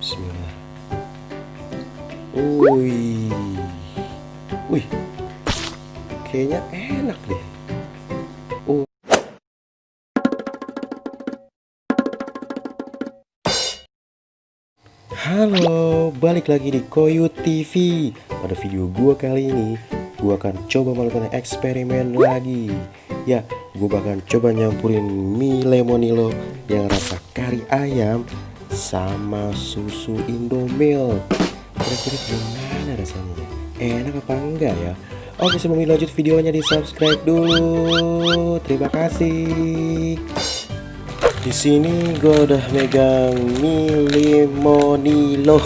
Bismillah. Wih, wih, kayaknya enak deh. Oh. Halo, balik lagi di Koyu TV. Pada video gua kali ini, gua akan coba melakukan eksperimen lagi. Ya, gua bakal coba nyampurin mie lemonilo yang rasa kari ayam sama susu Indomilk. Kira-kira gimana rasanya? Enak apa enggak ya? Oke, sebelum lanjut videonya, di subscribe dulu. Terima kasih. Di sini gue udah megang mie lemonilo,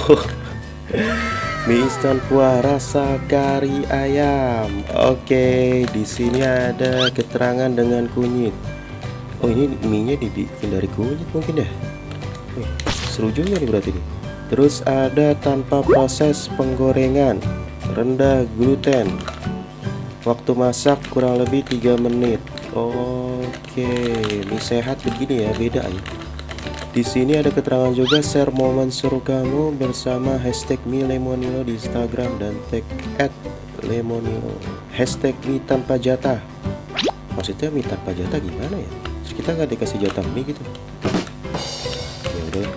mie instan kuah rasa kari ayam. Oke, di sini ada keterangan dengan kunyit. Oh, ini mie-nya dibikin dari kunyit mungkin ya? Wih, seru juga nih berarti nih. Terus ada tanpa proses penggorengan, rendah gluten. Waktu masak kurang lebih 3 menit. Oke, mie sehat begini ya, beda ya. Di sini ada keterangan juga, share momen seru kamu bersama hashtag mie lemonilo di Instagram dan tag @lemonilo. Hashtag mie tanpa jatah. Maksudnya mie tanpa jatah gimana ya? Terus kita nggak dikasih jatah mie gitu? Ya udah.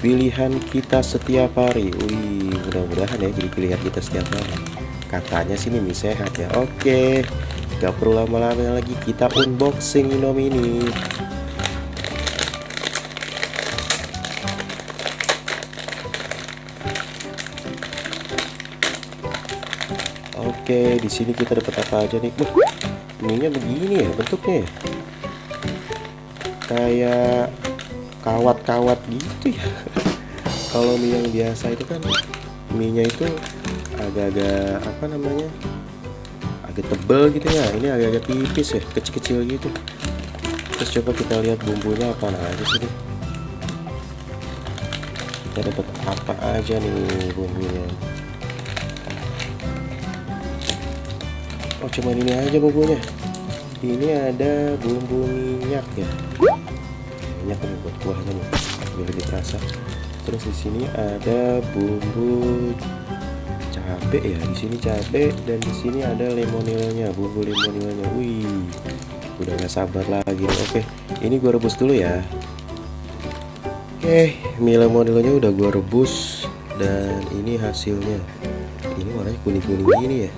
Pilihan kita setiap hari. Wih, mudah-mudahan ya jadi pilihan kita setiap hari. Katanya sih mie sehat ya. Oke, gak perlu lama-lama lagi, kita unboxing Indomie ini. Oke, di sini kita dapat apa aja nih? Mie-nya begini ya bentuknya ya. Kayak kawat-kawat gitu ya. Kalau mie yang biasa itu kan mie-nya itu agak-agak apa namanya, agak tebel gitu ya. Ini agak-agak tipis ya, kecil-kecil gitu. Terus coba kita lihat bumbunya apa aja sih nih. Kita dapat apa aja nih bumbunya. Oh, cuma ini aja bumbunya. Ini ada bumbu minyak ya. Minyak nih buat kuahnya nih, biar lebih terasa. Terus di sini ada bumbu cabe ya, di sini cabe, dan di sini ada lemonilonya, bumbu lemonilonya. Wih, udah gak sabar lagi nih. Oke, ini gua rebus dulu ya. Oke, mie lemonilonya udah gua rebus, dan ini hasilnya. Ini warnanya kuning-kuning gini ya.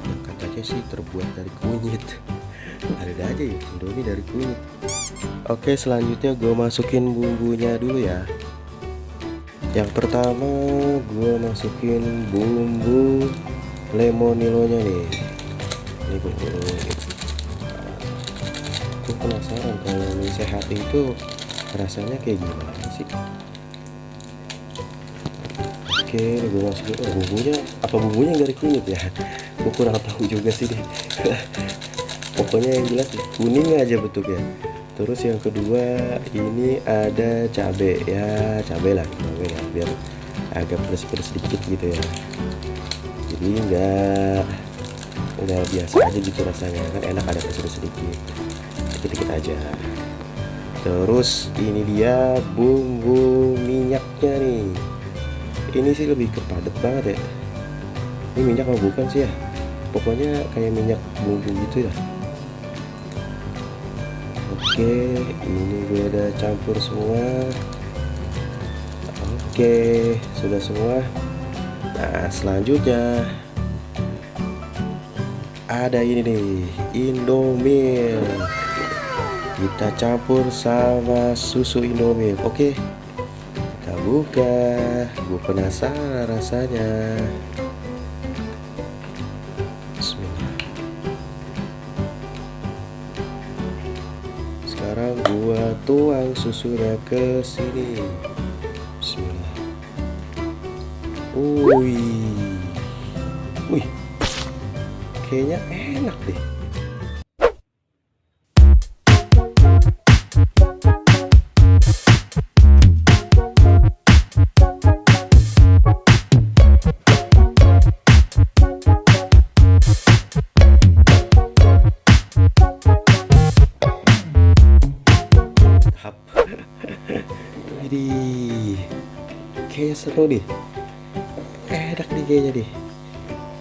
Yang katanya sih terbuat dari kunyit. Ada aja ya, Indomie dari kunyit. Oke, selanjutnya gue masukin bumbunya dulu ya. Yang pertama gue masukin bumbu lemonilonya nih. Ini bumbu. Gue penasaran kalau mie sehat itu rasanya kayak gimana sih. Oke, gue masukin bumbunya. Apa bumbunya dari kunyit ya? Gue kurang tahu juga sih deh. Pokoknya yang jelas kuning aja bentuknya. Terus yang kedua ini ada cabe ya, cabe lah, cabe ya, biar agak pedes-pedes sedikit gitu ya. Jadi nggak biasa aja gitu rasanya, kan enak ada pedes sedikit, sedikit aja. Terus ini dia bumbu minyaknya nih. Ini sih lebih ke padat banget ya. Ini minyak apa bukan sih ya? Pokoknya kayak minyak bumbu gitu ya. Oke, ini gue udah campur semua. Oke, sudah semua. Nah, selanjutnya ada ini nih, Indomilk. Kita campur sama susu Indomilk. Oke, kita buka. Gue penasaran rasanya. Sekarang gua tuang susunya ke sini. Bismillah. Wih, kayaknya enak deh. Widih, Kayaknya seru deh. Enak nih kayaknya deh.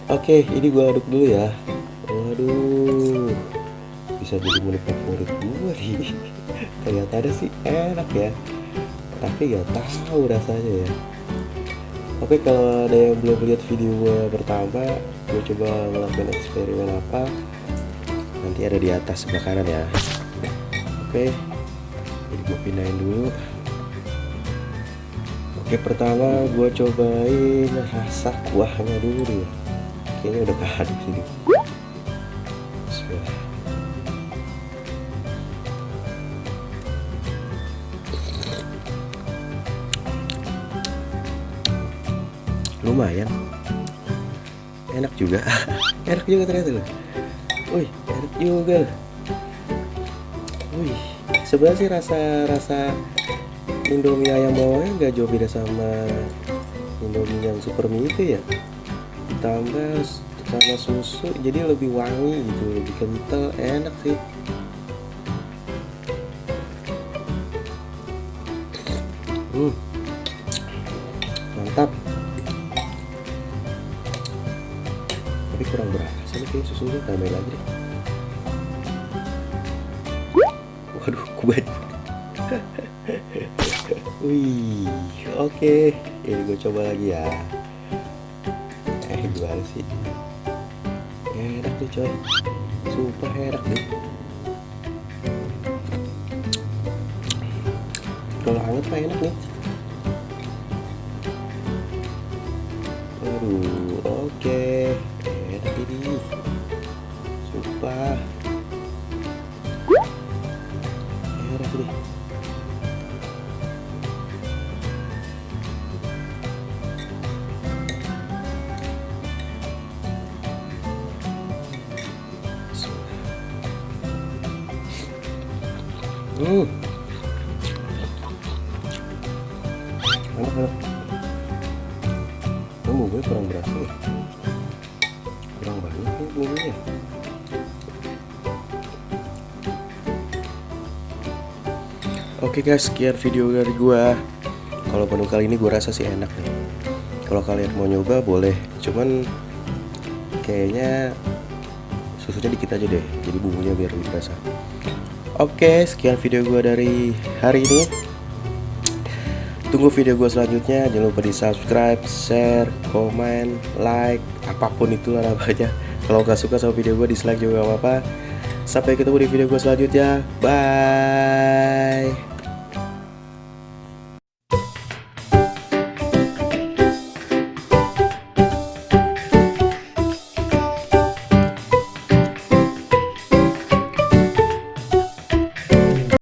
Oke, ini gua aduk dulu ya. Waduh, bisa jadi menu favorit gua nih. Ternyata sih enak ya, tapi gak tahu rasanya ya. Oke, kalau ada yang belum lihat video gue pertama, gue coba ngelakuin eksperimen apa, nanti ada di atas sebelah kanan ya. Oke, jadi gue pindahin dulu. Oke, pertama gue cobain rasa kuahnya dulu ya. Kayaknya udah keaduk sini. Bismillah. Lumayan enak juga. Enak juga ternyata loh. Wih, enak juga loh. Wih, sebenarnya sih rasa Indomie ayam bawangnya nggak jauh beda sama Indomie yang super mie itu ya. Ditambah sama susu jadi lebih wangi gitu, lebih kental, enak sih. Mantap. Tapi kurang berasa nih kayak susunya, tambahin lagi deh. Waduh, kuat. Wih, oke. Ini gue coba lagi ya. Gimana sih? Enak nih coy, sumpah enak nih. Kalau hangat mah enak nih. Aduh, oke. Enak ini, sumpah enak nih. Enak. Gue kurang berasa ya. Kurang banget nih bumbunya. Oke guys, sekian video dari gua. Kalau menu kali ini gue rasa sih enak nih. Kalau kalian mau nyoba boleh, cuman kayaknya susunya dikit aja deh, jadi bumbunya biar lebih berasa. Oke, sekian video gue dari hari ini. Tunggu video gue selanjutnya. Jangan lupa di subscribe, share, komen, like, apapun itulah namanya. Kalau gak suka sama video gue, dislike juga gak apa-apa. Sampai ketemu di video gue selanjutnya. Bye.